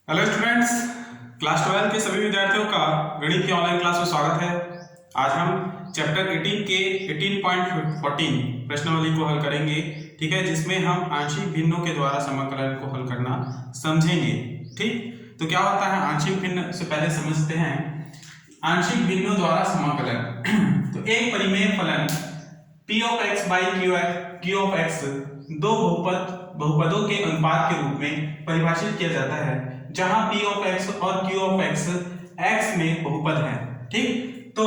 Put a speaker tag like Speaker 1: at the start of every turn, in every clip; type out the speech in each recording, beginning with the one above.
Speaker 1: Hello students, class 12 के सभी विद्यार्थियों का गणित की ऑनलाइन क्लास में स्वागत है। आज हम चैप्टर 18 के 18.14 प्रश्नावली को हल करेंगे। ठीक है, जिसमें हम आंशिक भिन्नों के द्वारा समाकलन को हल करना समझेंगे। ठीक, तो क्या होता है आंशिक भिन्न से पहले समझते हैं। आंशिक भिन्नों द्वारा समाकलन तो एक परिमेय फलन p of x by q of x दो बहुपदों के अनुपात के रूप में परिभाषित किया जाता है, जहां p ऑफ x और q ऑफ x x में बहुपद है। ठीक, तो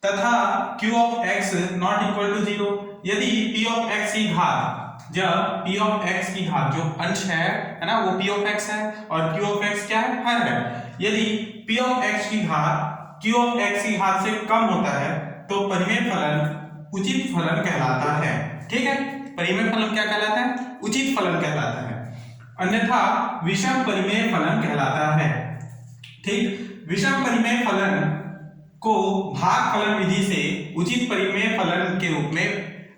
Speaker 1: तथा q of x not equal to 0 यदि p ऑफ x की घात, जब p ऑफ x की घात जो अंश है ना, वो p ऑफ x है और q ऑफ x क्या है, हर है। यदि p ऑफ x की घात q ऑफ x की घात से कम होता है तो परिमेय फलन उचित फलन कहलाता है। ठीक है, परिमेय फलन क्या कहलाता है, उचित फलन कहलाता है, अन्यथा विषम परिमेय फलन कहलाता है। ठीक, विषम परिमेय फलन को भागफलन विधि से उचित परिमेय फलन के रूप में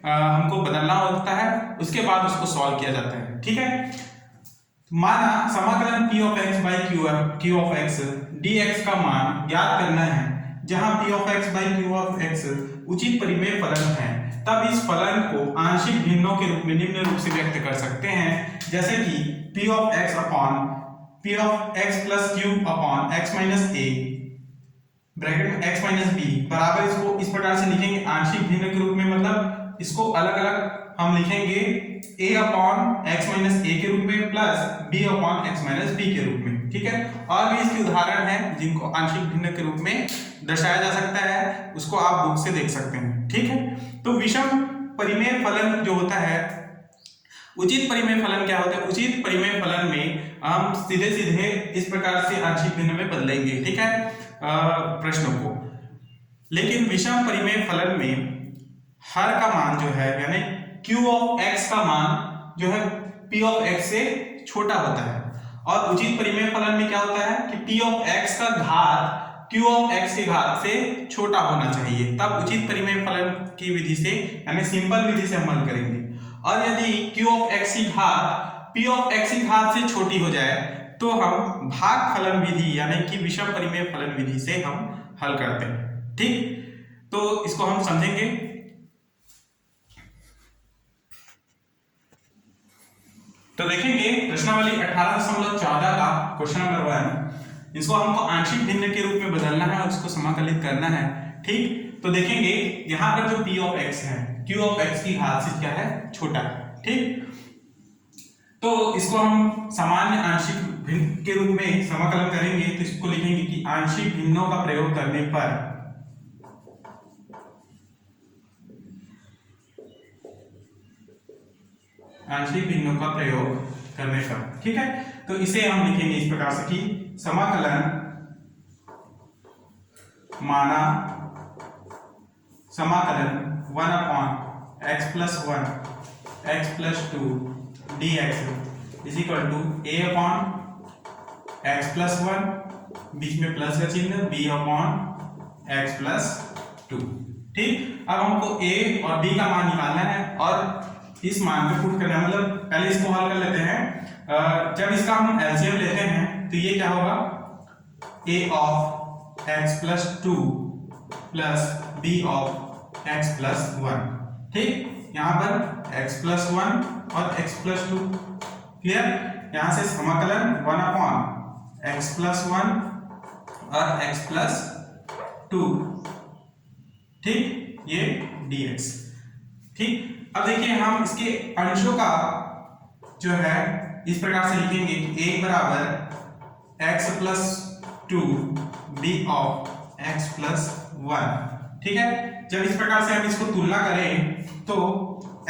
Speaker 1: हमको बदलना होता है, उसके बाद उसको सॉल्व किया जाता है। ठीक है, माना समाकलन p of x by q of x dx का मान ज्ञात करना है, जहां p of x by q of x उचित परिमेय फलन है, तब इस फलन को आंशिक भिन्नों के रूप में निम्न रूप से व्यक्त कर सकते हैं, जैसे कि p of x upon p of x plus q upon x minus a bracket में x माइनस b बराबर, इसको इस प्रकार से लिखेंगे आंशिक भिन्न के रूप में, मतलब इसको अलग अलग हम लिखेंगे a upon x minus a के रूप में plus b upon x minus b के रूप में। ठीक है, और भी इसके उदाहरण हैं जिनको आंशिक भिन्न के रूप में दर्शाया जा सकता है, उसको आप बुक से देख सकते हैं। ठीक है, तो विषम परिमेय फलन जो होता है, उचित परिमेय फलन क्या होता है, उचित परिमेय फलन में हम सीधे सीधे इस प्रकार से आंशिक भिन्न में बदलेंगे। ठीक है, प्रश्नों को। लेकिन विषम परिमेय फलन में हर का मान जो है, यानी q ऑफ x का मान जो है p ऑफ x से छोटा होता है, और उचित परिमेय फलन में क्या होता है कि p ऑफ x का घात q ऑफ x की घात से छोटा होना चाहिए, तब उचित परिमेय फलन की विधि से, यानी सिंपल विधि से हम हल करेंगे। और यदि q ऑफ x की घात p ऑफ x की घात से छोटी हो जाए तो हम भागफलन विधि यानी कि विषम परिमेय फलन विधि से हम हल करते हैं। ठीक, तो इसको हम समझेंगे। तो देखेंगे प्रश्नावली 18.14 का क्वेश्चन नंबर 1, इसको हमको आंशिक भिन्न के रूप में बदलना है और इसको समाकलित करना है। ठीक, तो देखेंगे यहाँ पर जो p ऑफ x है, q ऑफ x की घात से क्या है, छोटा है। ठीक, तो इसको हम सामान्य आंशिक भिन्न के रूप में समाकलन करेंगे, तो इसको लिखेंगे कि आंशिक भिन्नों का प्रयोग करने पर आंशिक भिन्नों का प्रयोग करने पर। ठीक है, तो इसे हम लिखेंगे इस प्रकार से कि समाकलन माना समाकलन 1 upon x plus 1 x plus 2 dx is equal to a upon x plus 1 बीच में प्लस का चिन्ह b अपॉन x प्लस 2। ठीक, अब हमको a और b का मान निकालना है और इस मान को पुट करना है, मतलब पहले इसको हल कर लेते हैं। जब इसका हम एलसीएम लेते हैं तो ये क्या होगा, a of x plus 2 plus b of x plus 1। ठीक, यहाँ पर x प्लस 1 और x प्लस 2 क्लियर। यहाँ से समाकलन 1 अपॉन x प्लस 1 और x प्लस 2। ठीक, ये dx। ठीक, अब देखिए हम इसके अंशों का जो है इस प्रकार से लिखेंगे कि a बराबर x plus 2 b of x plus 1। ठीक है, जब इस प्रकार से हम इसको तुलना करें तो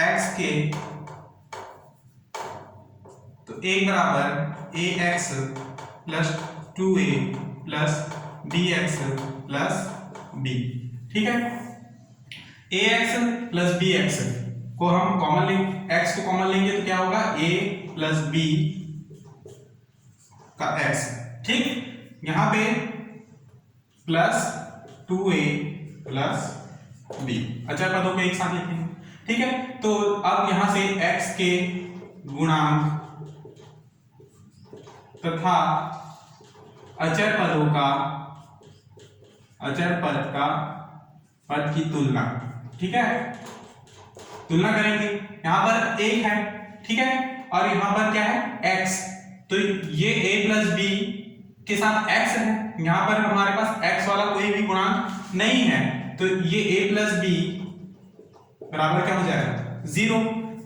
Speaker 1: x के तो a बराबर ax plus 2a plus bx plus b। ठीक है, ax प्लस bx को हम कॉमन लेंगे, x को कॉमन लेंगे तो क्या होगा, a प्लस b का x। ठीक, यहाँ पे प्लस 2a प्लस b, अच्छा पदों को एक साथ लिखेंगे। ठीक है, तो अब यहाँ से x के गुणांक तथा अचर पद की तुलना, ठीक है, तुलना करेंगे। यहां पर एक है, ठीक है, और यहां पर क्या है x, तो ये a प्लस बी के साथ x है, यहां पर हमारे पास x वाला कोई भी गुणांक नहीं है, तो ये a प्लस बी बराबर क्या हो जाएगा 0,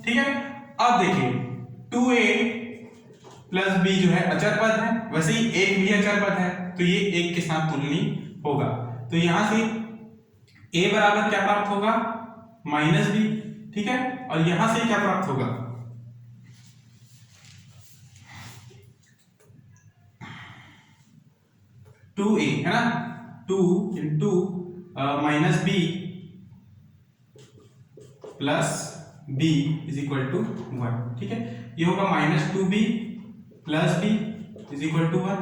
Speaker 1: ठीक है। अब देखिए 2a प्लस बी जो है अचर पद है, वैसे ही एक भी अचर पद है, तो ये एक के साथ तुलनीय होगा, तो यहां से a बराबर क्या प्राप्त होगा माइनस बी, ठीक है, और यहां से क्या प्राप्त होगा 2a, है ना, 2 into minus B plus b is equal to 1, ठीक है, ये होगा minus 2b plus b is equal to 1,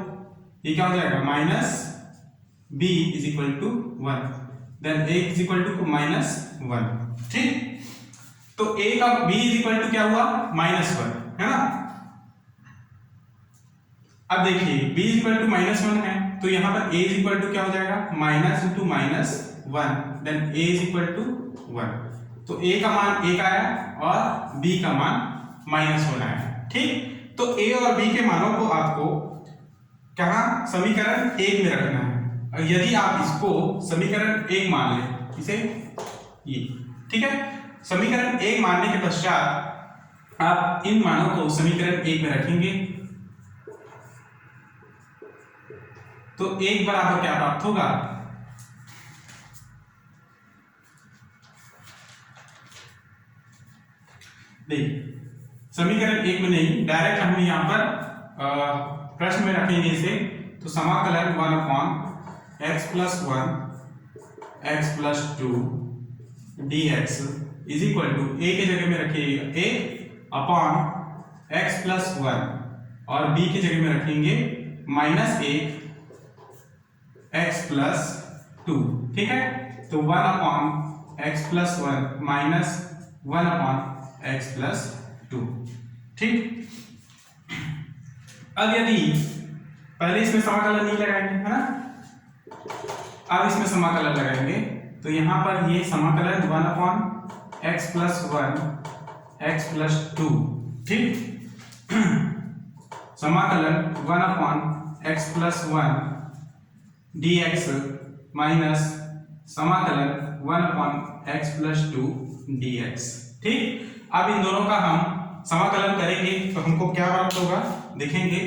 Speaker 1: ये क्या हो जाएगा minus b is equal to 1, then a is equal to minus 1, ठीक। तो a का b इज इक्वल टू क्या हुआ माइनस 1, है ना। अब देखिए b is equal to minus 1 है, तो यहां पर a इज इक्वल टू क्या हो जाएगा minus into minus 1, then a is equal to 1, तो a का मान 1 आया और b का मान माइनस 1 आया, ठीक। तो a और b के मानों को आपको कहां समीकरण 1 में रखना है, और यदि आप इसको समीकरण 1 मान लें, इसे ये, ठीक है, समीकरण 1 मानने के पश्चात आप इन मानों को समीकरण 1 में रखेंगे, तो 1 बराबर क्या प्राप्त होगा देखिए, समीकरण 1 में नहीं, डायरेक्ट हम यहां पर प्रश्न में रखेंगे इसे, तो समाकलन 1 upon X plus 1 X plus 2 dx is equal to a के जगह में रखिएगा a अपॉन एक्स प्लस 1 और b के जगह में रखेंगे माइनस 1 एक्स प्लस 2, ठीक है, तो 1 upon X plus 1 minus 1 upon X plus 2, ठीक। अब यदि पहले इसमें समाकलन नहीं लगाएंगे, है ना, अब इसमें समाकलन लगाएंगे, तो यहां पर ये समाकलन 1 upon X plus 1 X plus 2, ठीक, समाकलन 1 upon X plus 1 dx minus समाकलन 1 अपॉन एक्स प्लस 2 dx, ठीक। अब इन दोनों का हम समाकलन करेंगे तो हमको क्या प्राप्त होगा देखेंगे,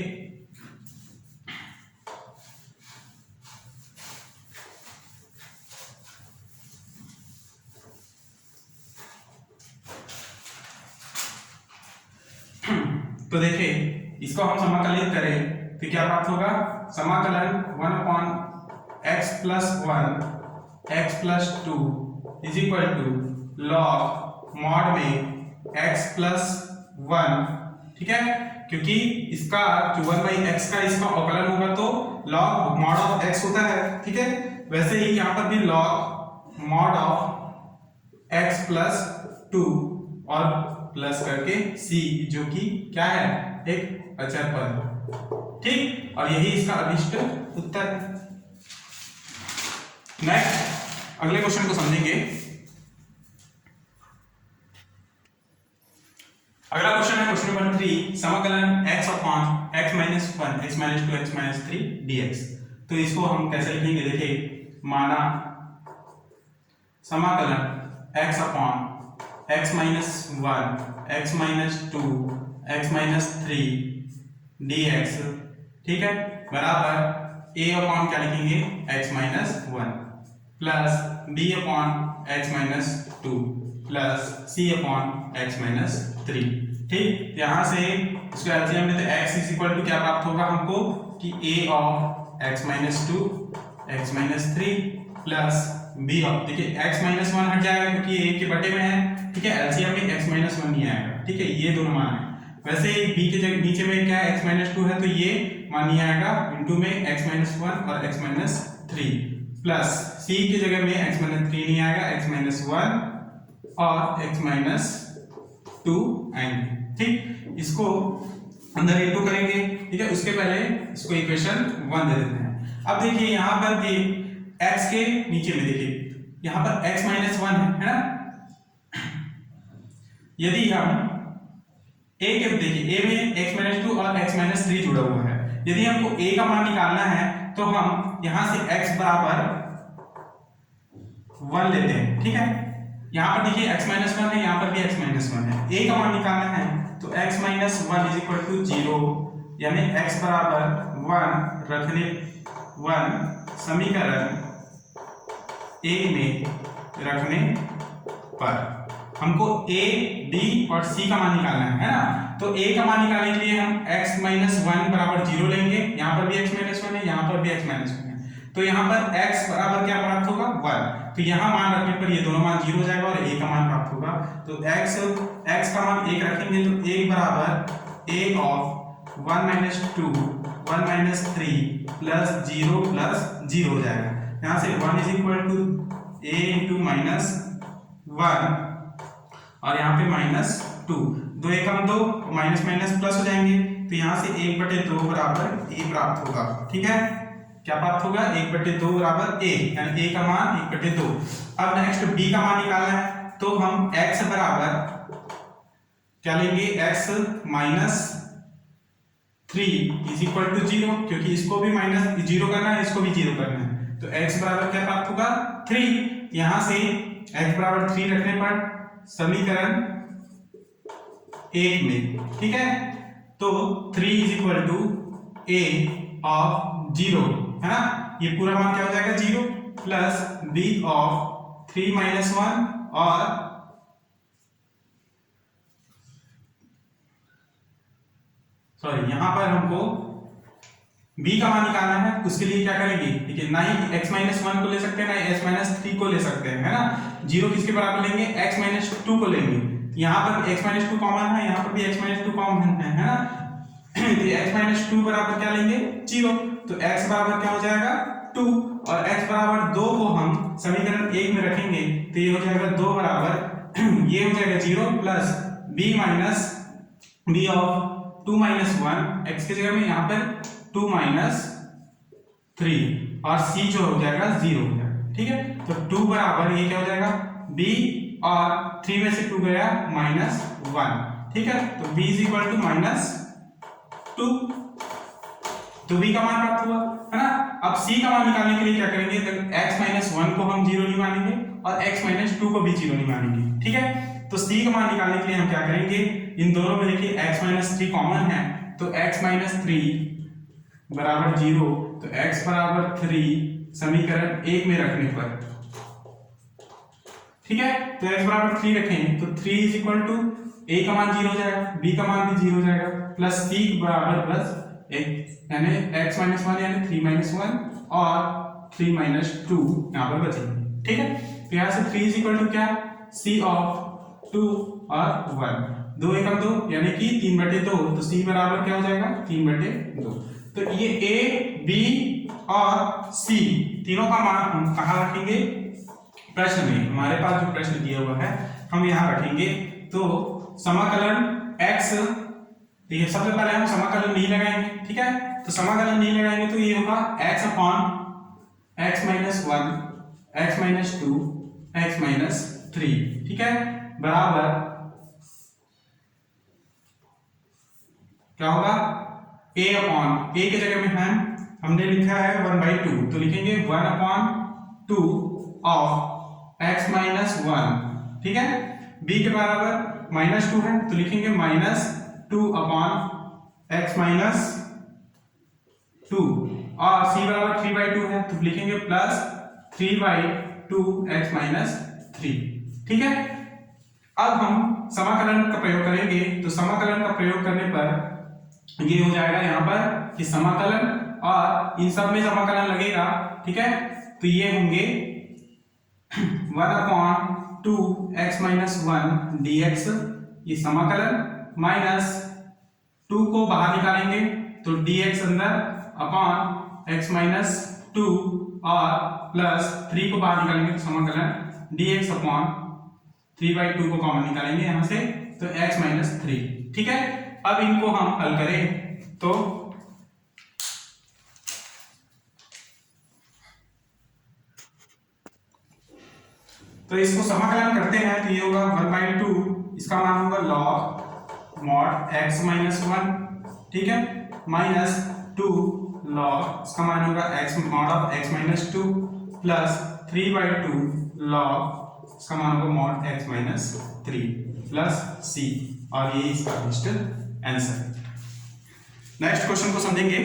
Speaker 1: तो देखिए इसको हम समाकलित करें तो क्या प्राप्त होगा, समाकलन 1 upon X plus 1 X plus 2 is equal to log mod में x प्लस 1, ठीक है, क्योंकि इसका जो 1 बाई एक्स का इसका अवकलन होगा तो लॉग मॉड ऑफ x होता है, ठीक है, वैसे ही यहाँ पर भी log mod of x plus 2 और प्लस करके c जो कि क्या है एक अचर पद, ठीक, और यही इसका अभिष्ट उत्तर है। नेक्स्ट अगले क्वेश्चन को समझेंगे। अगला क्वेश्चन है क्वेश्चन नंबर 3, समाकलन x upon x minus 1 x minus 2 x minus 3 dx, तो इसको हम कैसे लिखेंगे, देखिए माना समाकलन x upon x minus 1 x minus 2 x minus 3 dx, ठीक है, बराबर a अपॉन क्या लिखेंगे x minus 1 plus b upon x minus 2 plus c upon x minus 3, ठीक। यहाँ से इसको एलसीएम में तो x इज इक्वल टू क्या प्राप्त होगा हमको कि a of x minus 2 x minus 3 plus b of, देखिए x माइनस 1 हट जाएगा क्योंकि a के बटे में है, ठीक है, एलसीएम में x माइनस 1 नहीं आएगा, ठीक है, ये दोनों मान है। वैसे ही b के जगह नीचे में क्या है x माइनस 2 है, तो ये मान नहीं आएगा, इनटू में x माइनस 1 और x माइनस 3 प्लस c की जगह में x माइनस 3 नहीं आएगा, x माइनस 1 और x माइनस 2 आएंगे, ठीक। इसको अंदर इनटू करेंगे, ठीक है। उसके पहले इसको इक्वेशन 1 दे देते हैं। अब देखिए यहाँ पर भी x के नीचे में देखिए यहाँ पर x माइनस 1 है ना। यदि हम a के देखिए a में x माइनस 2 और x माइनस 3 जुड़ा हुआ है, यदि हमको a का मान निकालना है तो हम यहां से x बराबर 1 लेते हैं, ठीक है। यहाँ पर देखिए x माइनस 1 है, यहाँ पर भी x माइनस 1 है। a का मान निकालना है तो x minus 1 is equal to 0, यानी x बराबर 1 रखने 1 समीकरण 1 में रखने पर हमको a, b और c का मान निकालना है ना। तो a का मान निकालने के लिए हम x माइनस 1 बराबर 0 लेंगे, यहाँ पर भी x माइनस 1 है, यहाँ पर भी x माइनस 1 है। तो यहाँ पर x बराबर क्या प्राप्त होगा 1, तो यहाँ मान रखने पर ये दोनों मान 0 हो जाएगा और a का मान प्राप्त होगा। तो x का मान 1 रखेंगे तो 1 बराबर a of 1 minus 2 1 minus 3 plus 0 plus 0 हो जाएगा। यहाँ से 1 is equal to a into minus 1 और यहाँ पे माइनस 2, 2 एकम 2 माइनस माइनस प्लस हो जाएंगे, तो यहाँ से 1/2 बराबर a प्राप्त होगा, ठीक है। क्या प्राप्त होगा 1/2 बराबर a, यानी a का मान 1/2। अब नेक्स्ट b का मान निकालना है तो हम x बराबर क्या लेंगे, x minus 3 is equal to 0, क्योंकि इसको भी माइनस 0 करना है, इसको भी 0 करना है। तो x बराबर क्या प्राप्त होगा 3, यहां से x बराबर 3 रखने पर समीकरण 1 में, ठीक है। तो 3 is equal to a of 0 है ना, ये पूरा मान क्या हो जाएगा 0 प्लस b ऑफ 3 माइनस 1 और सॉरी यहां पर हमको b का मान निकालना है। उसके लिए क्या करेंगे, ठीक है, ना ही x माइनस 1 को ले सकते हैं ना ही x माइनस 3 को ले सकते हैं, है ना। 0 किसके बराबर लेंगे, x माइनस 2 को लेंगे। यहाँ पर x माइनस 2 कॉमन है, यहाँ पर भी x माइनस 2 कॉमन है ना। तो x माइनस 2 बराबर क्या लेंगे 0, तो x बराबर क्या हो जाएगा 2 और x बराबर 2 को हम समीकरण 1 में रखेंगे तो ये हो जाएगा 2 बराबर ये हो जाएगा 0 plus b minus b of 2 minus 1 x की जगह में यहाँ पर 2 माइनस 3 और c जो हो जाएगा 0 हो जाएगा, ठीक है। तो 2 बराबर ये क्या हो जाएगा b और 3 में से 2 गया माइनस 1, ठीक है। तो b is equal to minus 2, तो b का मान प्राप्त हुआ है ना। अब c का मान निकालने के लिए क्या करेंगे, तो x माइनस 1 को हम 0 नहीं मानेंगे और x माइनस 2 को भी 0 नहीं मानेंगे, ठीक है। तो c का मान निकालने के लिए हम क्या करेंगे, इन दोनों में देखिए x माइनस 3 कॉमन है, तो x माइनस 3 बराबर 0, तो x बराबर 3 समीकरण 1 में रखने पर, ठीक है। तो x बराबर 3 रखें तो 3 इज इक्वल टू a का मान 0 हो जाएगा, b का मान भी 0 हो जाएगा, प्लस c बराबर प्लस 1 यानी x माइनस 1 यानी 3 माइनस 1 और 3 माइनस 2 यहाँ पर बचेंगे, ठीक है। तो यहाँ से 3 इज इक्वल टू क्या, c ऑफ 2 और 1, 2 एकम 2 यानी कि 3/2, तो c बराबर क्या हो जाएगा 3/2। तो ये a b और c तीनों का मान हम कहाँ रखेंगे, प्रश्न में हमारे पास जो प्रश्न दिया हुआ है हम यहाँ रखेंगे। तो समाकलन x, देखिए सबसे पहले हम समाकलन नहीं लगाएंगे, ठीक है। तो समाकलन नहीं लगाएंगे तो ये होगा x upon x minus 1 x minus 2 x minus 3, ठीक है, बराबर क्या होगा a अपॉन a की जगह में हमने लिखा है 1/2, तो लिखेंगे 1/2 ऑफ x माइनस 1, ठीक है। b के बराबर माइनस 2 है तो लिखेंगे माइनस 2 अपॉन x माइनस 2 और c बराबर 3/2 है तो लिखेंगे प्लस 3/2 x माइनस 3, ठीक है। अब हम समाकलन का प्रयोग करेंगे, तो समाकलन का प्रयोग करने पर ये हो जाएगा यहाँ पर कि समाकलन और इन सब में समाकलन लगेगा, ठीक है। तो ये होंगे 1/2 x माइनस 1 dx, ये समाकलन माइनस 2 को बाहर निकालेंगे तो dx अंदर अपॉन x माइनस 2 और प्लस 3 को बाहर निकालेंगे तो समाकलन dx अपॉन 3/2 को कॉमन निकालेंगे यहाँ से तो x माइनस 3, ठीक है। अब इनको हम हल करें तो इसको समाकलन करते हैं तो ये होगा 1/2, इसका मान होगा log mod x माइनस 1, ठीक है, माइनस 2 log, इसका मान होगा x mod of x minus 2 plus 3/2 log, इसका मान होगा mod x minus 3 plus c, और ये इसका आंसर है। नेक्स्ट क्वेश्चन को समझेंगे।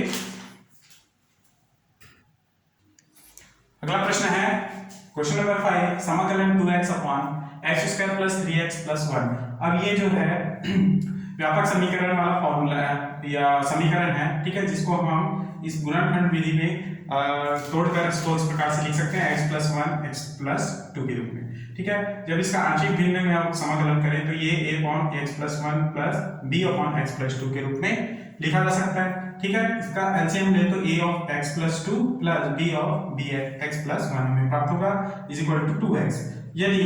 Speaker 1: अगला प्रश्न है क्वेश्चन नंबर 5, समाकलन 2x upon x square plus 3x plus 1। अब ये जो है व्यापक समीकरण वाला फॉर्मूला है या समीकरण है, ठीक है, जिसको हम इस गुणनखंड विधि में तोड़कर इसको इस प्रकार से लिख सकते हैं x प्लस 1 x प्लस 2 के रूप में, ठीक है। जब इसका आंशिक भिन्न में हम समाकलन करें तो ये a upon x plus 1 plus b upon x plus 2 के रूप में लिखा जा सकता है, ठीक है। इसका एलसीएम ले तो a of x plus 2 plus b of b x plus 1 हमें प्राप्त होगा इज इक्वल टू 2x। यदि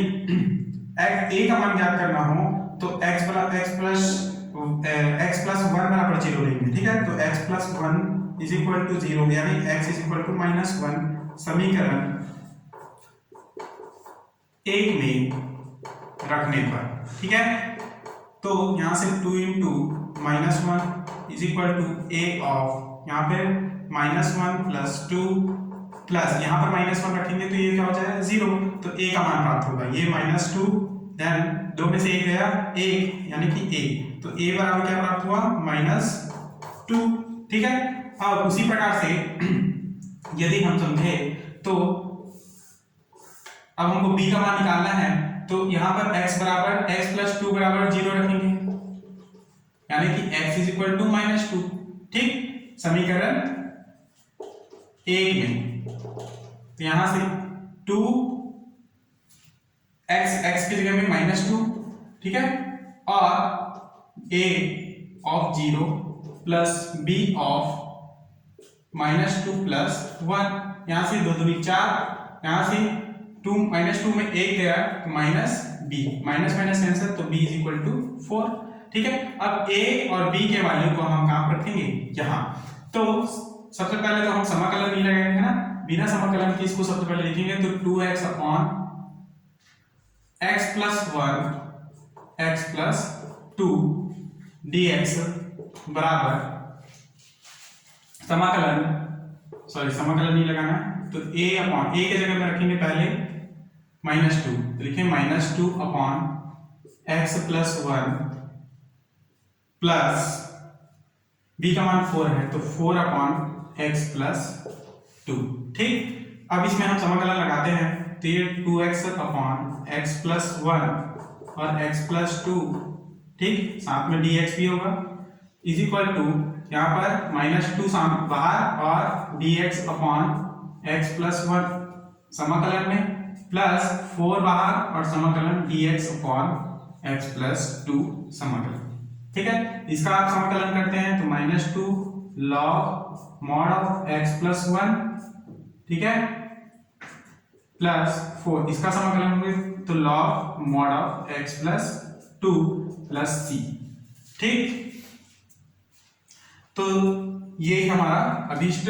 Speaker 1: a का मान ज्ञात करना हो तो x प्लस 1 बराबर 0 लेंगे, ठीक है। तो x plus 1 is equal to 0, यानी x is equal to minus 1 समीकरण 1 में रखने पर, ठीक है। तो यहां से 2 into minus 1 is equal to a of, यहाँ पे माइनस 1 प्लस 2 प्लस यहाँ पर माइनस 1 रखेंगे तो ये क्या हो जाएगा 0, तो a का मान प्राप्त होगा, ये माइनस 2 देन 2 में से 1 गया 1 यानी कि a, तो a बराबर क्या प्राप्त हुआ माइनस 2, ठीक है। अब उसी प्रकार से यदि हम समझे तो अब हमको b का मान निकालना है, तो यहाँ पर x बराबर x प्लस 2 बराबर 0 रखेंगे, यानी कि x is equal to minus 2, ठीक, समीकरण 1 में। तो यहां से 2 x की जगह में माइनस 2, ठीक है, और a of 0 plus b of minus 2 plus 1, यहां से 2 दूनी 4, यहां से 2 माइनस 2 में 1 गया तो minus b, minus minus cancel, तो b इज इक्वल टू 4, ठीक है। अब a और b के वैल्यू को हम कहां पर रखेंगे, यहाँ। तो सबसे पहले तो हम समाकलन नहीं लगाएंगे ना, बिना समाकलन के इसको सबसे पहले लिखेंगे तो 2x upon x plus 1 x plus 2 dx बराबर समाकलन नहीं लगाना है, तो a अपॉन a के जगह में रखेंगे पहले माइनस 2, तो लिखें minus 2 upon x plus 1 plus b का मान 4 है तो 4 अपॉन x प्लस 2, ठीक। अब इसमें हम समाकलन लगाते हैं तो ये 2x अपॉन x प्लस 1 और x प्लस 2, ठीक, साथ में dx भी होगा इज इक्वल टू, यहाँ पर माइनस 2 बाहर और dx अपॉन x प्लस 1 समाकलन में प्लस 4 बाहर और समाकलन dx अपॉन x प्लस 2 समाकलन, ठीक है। इसका आप समाकलन करते हैं तो minus 2 log mod of x plus 1, ठीक है, प्लस 4, इसका समाकलन होंगे तो log mod of x plus 2 plus c, ठीक। तो ये हमारा अभीष्ट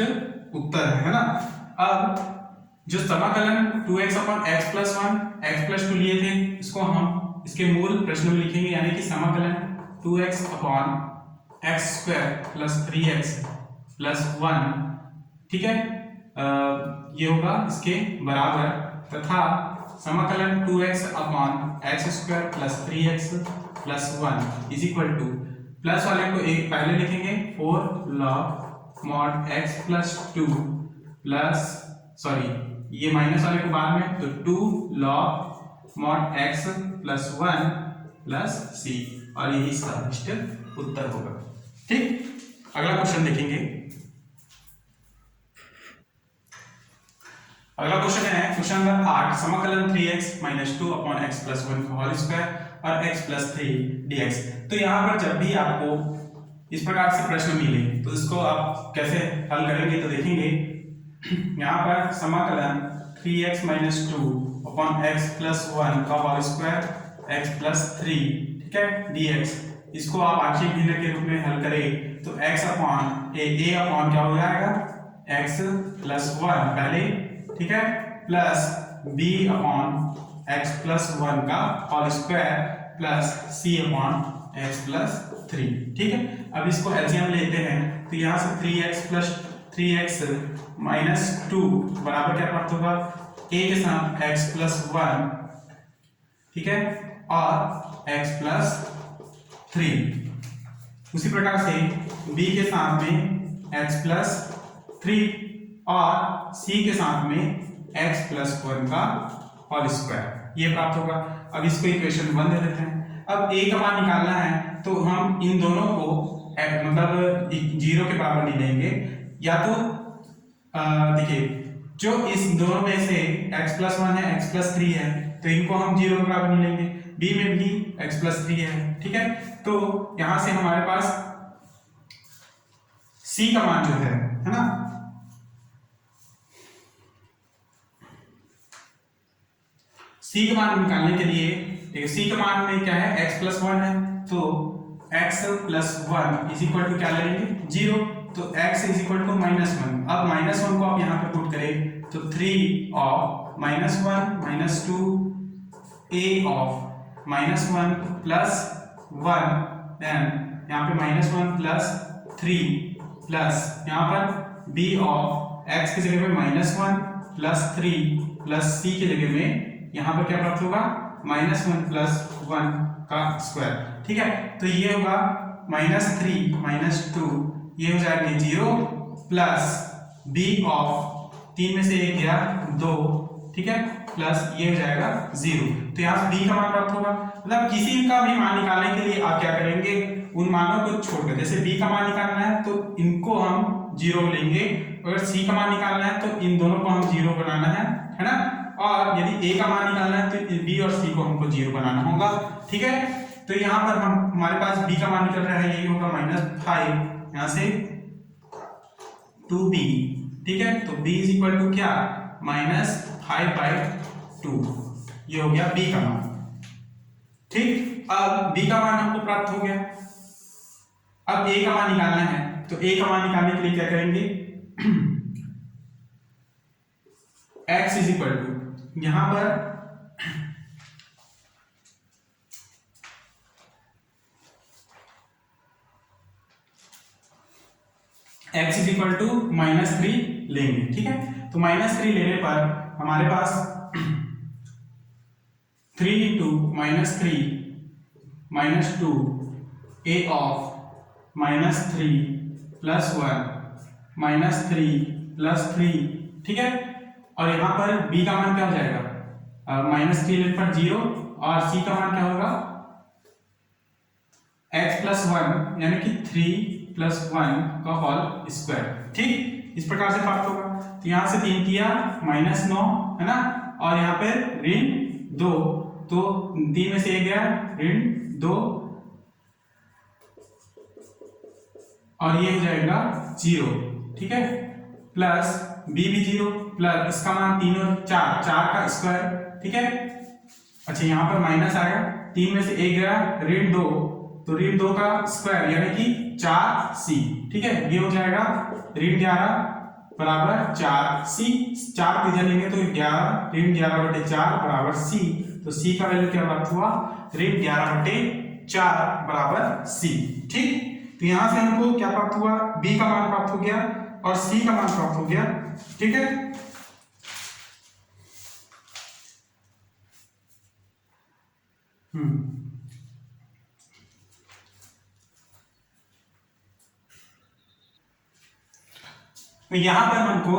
Speaker 1: उत्तर है ना। अब जो समाकलन 2x upon x plus 1 x plus 2 लिए थे, इसको हम इसके मूल प्रश्न में लिखेंगे, यानी कि समाकलन 2x upon x square plus 3x plus 1, ठीक है, ये होगा इसके बराबर, तथा समाकलन 2x upon x square plus 3x plus 1 is equal to, plus वाले को एक पहले लिखेंगे 4 log mod x plus 2 plus, sorry ये माइनस वाले को बाद में, तो 2 log mod x plus 1 plus c, और यही इसका उत्तर होगा, ठीक। अगला क्वेश्चन देखेंगे। अगला क्वेश्चन है क्वेश्चन नंबर 8, समाकलन 3x minus 2 upon x plus 1 का होल स्क्वायर और x प्लस 3 dx। तो यहाँ पर जब भी आपको इस प्रकार से प्रश्न मिले तो इसको आप कैसे हल करेंगे, तो देखेंगे यहाँ पर समाकलन 3x minus 2 upon x plus 1 का होल स्क्वायर x प्लस 3, ठीक है, dx इसको आप आंशिक भिन्न के रूप में हल करें तो x अपॉन ए अपॉन क्या हो जाएगा x प्लस 1 पहले, ठीक है, plus b upon x plus 1 का whole square plus c upon x plus 3, ठीक है। अब इसको एलसीएम लेते हैं तो यहाँ से 3x प्लस 3x माइनस 2 बराबर क्या प्राप्त होगा a के साथ x प्लस 1, ठीक है, और x प्लस 3। उसी प्रकार से b के साथ में x प्लस 3 और c के साथ में x प्लस 1 का होल स्क्वायर, ये प्राप्त होगा। अब इसको इक्वेशन 1 दे देते हैं। अब a का मान निकालना है तो हम इन दोनों को मतलब 0 के बराबर नहीं लेंगे, या तो देखिए जो इस दोनों में से x प्लस 1 है x प्लस 3 है तो इनको हम 0 के बराबर नहीं लेंगे, b में भी x प्लस 3 है, ठीक है। तो यहां से हमारे पास c का मान जो है ना, c का मान निकालने के लिए देखिए c का मान में क्या है x प्लस 1 है तो x plus 1 is equal to क्या ले लेंगे 0, तो x इज इक्वल टू -1। अब -1 को आप यहाँ पे पुट करें तो 3 of -1 -2 a of -1 plus 1 then यहाँ पे -1 प्लस 3 प्लस यहाँ पर b ऑफ x की जगह में -1 प्लस 3 प्लस c की जगह में यहाँ पर क्या प्राप्त होगा -1 प्लस 1 का स्क्वायर, ठीक है। तो ये होगा -3 -2, ये हो जाएगा 0 प्लस b ऑफ 3 में से 1 गया 2, ठीक है, प्लस ये हो जाएगा 0। तो यहाँ से b का मान प्राप्त होगा। मतलब किसी का भी मान निकालने के लिए आप क्या करेंगे, उन मानों को छोड़कर, जैसे b का मान निकालना है तो इनको हम 0 लेंगे, अगर c का मान निकालना है तो इन दोनों को हम 0 बनाना है ना, और यदि a का मान निकालना है तो b और c को हमको 0 बनाना होगा, ठीक है। तो यहाँ पर हमारे पास b का मान निकल रहा है, यही होगा -5, यहाँ से 2b, ठीक है। तो b इज इक्वल टू क्या -5/2, ये हो गया b का मान, ठीक। अब b का मान हमको प्राप्त हो गया। अब a का मान निकालना है तो a का मान निकालने के लिए क्या करेंगे x इज इक्वल टू यहां पर x इज इक्वल टू -3 लेंगे, ठीक है। तो -3 लेने पर हमारे पास 3 into -3 -2 a of -3 plus 1 -3 plus 3, ठीक है। और यहाँ पर b का मान क्या हो जाएगा -3 लेने पर 0 और c का मान क्या होगा x प्लस 1 यानी कि 3 प्लस 1 का होल स्क्वायर, ठीक। इस प्रकार से प्राप्त होगा। तो यहाँ से 3 किया -9 है ना, और यहाँ पे ऋण 2, तो 3 में से 1 गया ऋण 2 और ये हो जाएगा 0, ठीक है, प्लस b भी 0 प्लस इसका मान 3 और 4 का स्क्वायर, ठीक है। अच्छा यहाँ पर माइनस आएगा, 3 में से 1 गया ऋण 2, तो ऋण 2 का स्क्वायर यानी कि 4c, ठीक है। ये हो जाएगा ऋण 11 बराबर 4c, 4 को इधर लेंगे तो 11 ऋण 11/4 बराबर c, तो c का वैल्यू क्या प्राप्त हुआ ऋण 11/4 बराबर c, ठीक। तो यहां से हमको क्या प्राप्त हुआ b का मान प्राप्त हो गया और c का मान प्राप्त हो गया, ठीक है। तो यहां पर हमको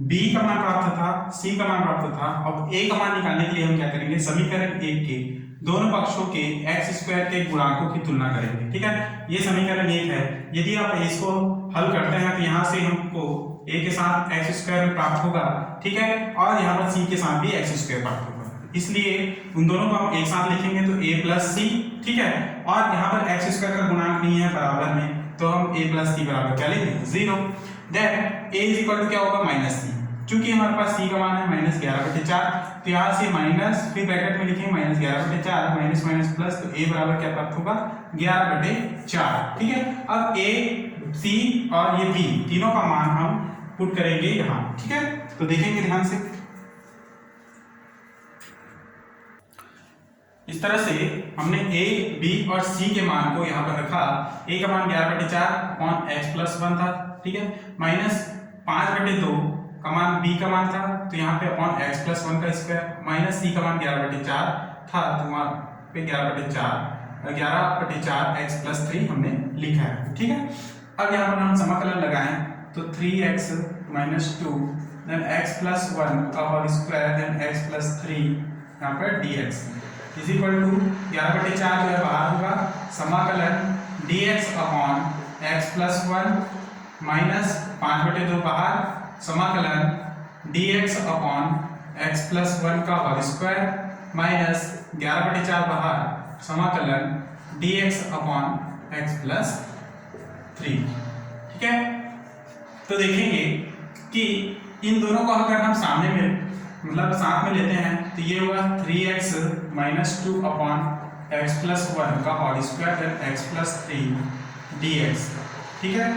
Speaker 1: b का मान प्राप्त था, c का मान प्राप्त था। अब a का मान निकालने के लिए हम क्या करेंगे, समीकरण 1 के दोनों पक्षों के x स्क्वायर के गुणांकों की तुलना करेंगे, ठीक है। ये समीकरण 1 है। यदि आप इसको हल करते हैं तो यहाँ से हमको a के साथ x स्क्वायर प्राप्त होगा, ठीक है, और यहाँ पर c के साथ भी x स्क्वायर प्राप्त होगा। इसलिए उन दोनों को हम एक साथ लिखेंगे तो a प्लस c, ठीक है, और यहाँ पर x स्क्वायर का गुणांक नहीं है बराबर में, तो हम a प्लस c बराबर क्या लेंगे 0। Then a is equal to क्या होगा -c, चूंकि हमारे पास c का मान है -11/4, तो यहाँ से माइनस, फिर ब्रैकेट में लिखेंगे -11/4 माइनस माइनस प्लस, तो a बराबर क्या प्राप्त होगा 11/4। ठीक है, अब a c और ये b तीनों का मान हम पुट करेंगे यहाँ। ठीक है, तो देखेंगे ध्यान से। इस तरह से हमने a, b और c के मान को यहाँ पर रखा। a का मान 11/4/x+1 था। ठीक है, माइनस 5/2 का मान b का मान था, तो यहाँ पे x+1 का स्क्वायर, माइनस c का मान 11/4 था, तो वहाँ पे 11/4 हमने लिखा है। ठीक है, अब यहाँ पर हम समाकलन लगाएं तो 3x - 2 देन x+1 का होल स्क्वायर देन x+3 यहाँ पर dx इज इक्वल टू 11/4 जो है बाहर होगा, समाकलन dx अपॉन x+1 माइनस 5/2 बाहर, समाकलन dx अपॉन x+1 का होल स्क्वायर माइनस 11/4 बाहर, समाकलन dx अपॉन x+3। ठीक है, तो देखेंगे कि इन दोनों को अगर हम सामने में मतलब साथ में लेते हैं तो ये होगा 3x - 2 अपॉन x+1 का whole square then x+3 dx। ठीक है,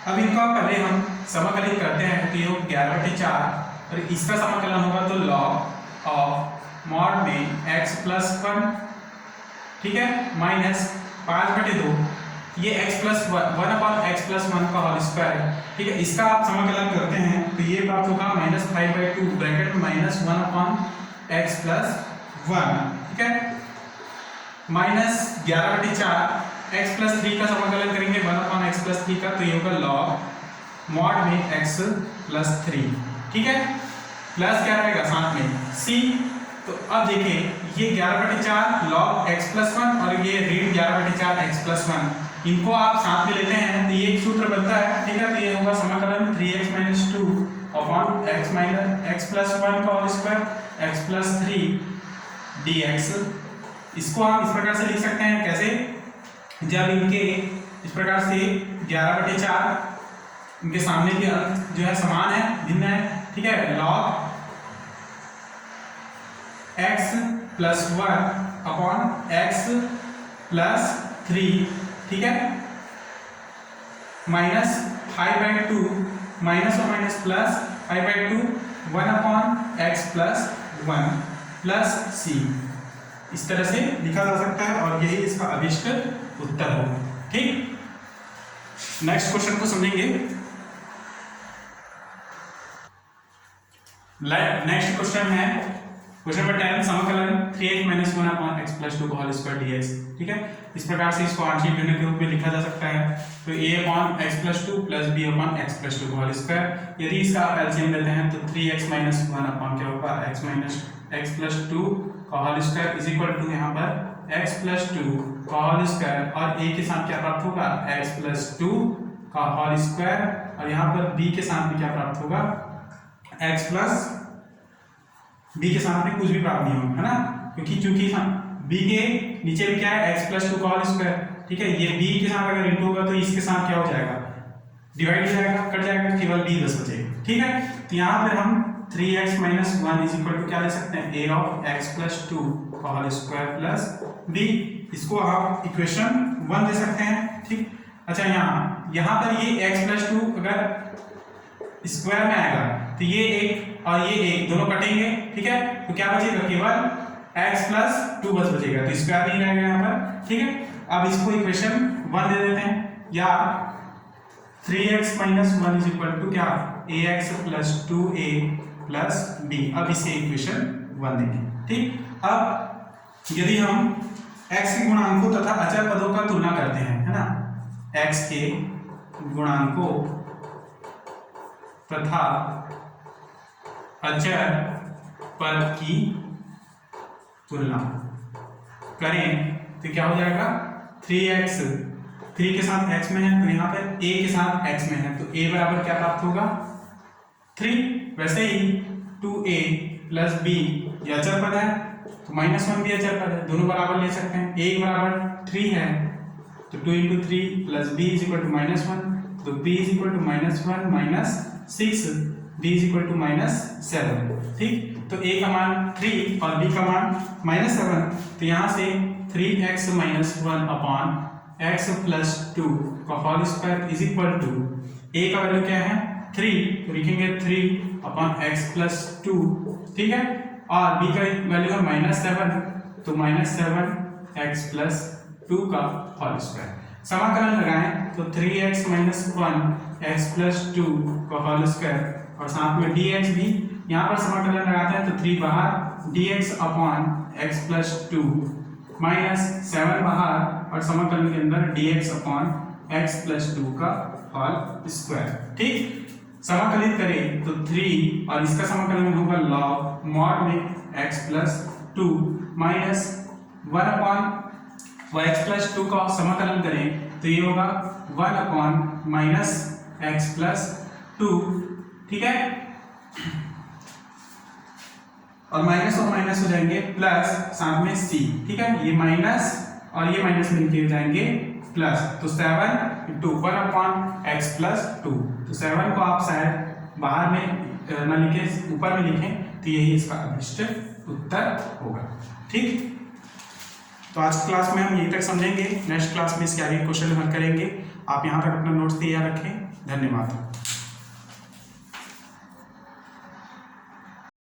Speaker 1: अब इनका पहले हम समाकलित करते हैं तो ये 11/4 और इसका समाकलन होगा तो log ऑफ मॉड में x+1, ठीक है, माइनस 5/2 ये x+1 अपॉन x+1 का होल स्क्वायर। ठीक है, इसका आप समाकलन करते हैं तो ये प्राप्त होगा -5/2 ब्रैकेट में -1 अपॉन x+1। ठीक है, -11/4 x+3 का समाकलन करेंगे 1 अपॉन x+3 का, तो ये होगा log मॉड में x+3। ठीक है, प्लस क्या रहेगा साथ में c। तो अब देखें ये 11/4 log x+1 और ये ऋण 11/4 x+1, इनको आप साथ में लेते हैं तो ये एक सूत्र बनता है। ठीक है, तो ये होगा समाकलन 3x - 2 अपॉन x+1 का होल स्क्वायर x+3 dx। इसको हम इस प्रकार से लिख सकते हैं, कैसे, जब इनके इस प्रकार से 11/4 इनके सामने के अंक जो है समान है, भिन्न है। ठीक है, log x+1 अपॉन x+3, ठीक है, -5/2 माइनस और minus plus 5/2 1 upon x+1 plus c। इस तरह से लिखा जा सकता है और यही इसका अभिष्ट उत्तर होगा। ठीक, नेक्स्ट क्वेश्चन को समझेंगे। नेक्स्ट क्वेश्चन है क्वेश्चन नंबर 10, समाकलन 3x - 1 अपॉन x+2 का होल स्क्वायर dx। ठीक है, इस प्रकार से इसको आंशिक भिन्न के रूप में लिखा जा सकता है, तो a upon x+2 plus b upon x+2 का होल स्क्वायर। यदि इसका आप एलसीएम लेते हैं तो 3x - 1 अपॉन क्या होगा x+2 का whole square is equal to यहाँ पर x+2 का होल स्क्वायर और a के साथ क्या प्राप्त होगा x+2 का होल स्क्वायर और यहाँ पर b के साथ में क्या प्राप्त होगा b के साथ में कुछ भी प्राप्त नहीं होगा, है ना, क्योंकि चूंकि b के नीचे भी क्या है x+2 का होल स्क्वायर। ठीक है, ये b के साथ अगर इंटू होगा तो इसके साथ क्या हो जाएगा, डिवाइड हो जाएगा, कट जाएगा, केवल b बच बचेगा। ठीक है, तो यहाँ पर हम 3x - 1 इज इक्वल टू क्या ले सकते हैं a ऑफ x+2 का होल स्क्वायर प्लस b। इसको आप इक्वेशन 1 दे सकते हैं। ठीक, अच्छा यहाँ पर ये x+2 अगर स्क्वायर में आएगा तो ये एक और ये एक दोनों कटेंगे। ठीक है, तो क्या बचेगा, केवल x+2 बचेगा, तो स्क्वायर नहीं रहेगा यहाँ पर। ठीक है, अब इसको इक्वेशन 1 दे देते हैं, या 3x - 1 इज इक्वल टू क्या ax + 2a + b। अब इसे इक्वेशन 1 देंगे। ठीक, अब यदि हम x के गुणांकों तथा अचर पदों का तुलना करते हैं, है ना, x के गुणांकों तथा अचर पद की तुलना करें तो क्या हो जाएगा, 3x 3 के साथ x में है तो यहाँ पर a के साथ x में है, तो a बराबर क्या प्राप्त होगा 3। वैसे ही 2a + b ये अचर पद है तो -1 भी अचर पद है, दोनों बराबर ले सकते हैं। a बराबर 3 है तो 2 × 3 + b = -1, तो b = -1 - 6 d is equal to -7। ठीक, तो a का मान 3 और b का मान -7, तो यहाँ से 3x - 1 अपॉन x प्लस 2 का whole square is equal to a का वैल्यू क्या है 3, तो लिखेंगे 3 अपॉन x प्लस 2। ठीक है, और b का वैल्यू है -7, तो -7 x प्लस 2 का होल स्क्वायर। समाकलन लगाएं तो 3x - 1 x प्लस 2 का होल स्क्वायर और साथ में dx भी यहाँ पर समाकलन लगाते हैं तो 3 बाहर dx अपॉन x प्लस 2 -7 बाहर और समाकलन के अंदर dx अपॉन x प्लस 2 का होल स्क्वायर। ठीक, समाकलित करें तो 3 और इसका समाकलन होगा लॉग मॉड में x plus 2 minus 1 upon x plus 2 का समाकलन करें तो ये होगा 1 अपॉन माइनस x प्लस 2। ठीक है, और माइनस और माइनस हो जाएंगे प्लस, साथ में c। ठीक है, ये माइनस और ये माइनस मिलके हो जाएंगे प्लस, तो 7 × 1 अपॉन x प्लस 2। तो 7 को आप शायद बाहर में ना लिखें, ऊपर में लिखें, तो यही इसका अभिष्ट उत्तर होगा। ठीक, तो आज की क्लास में हम यहीं तक समझेंगे, नेक्स्ट क्लास में इसके आगे क्वेश्चन हल करेंगे। आप यहाँ तक अपना नोट्स तैयार रखें। धन्यवाद।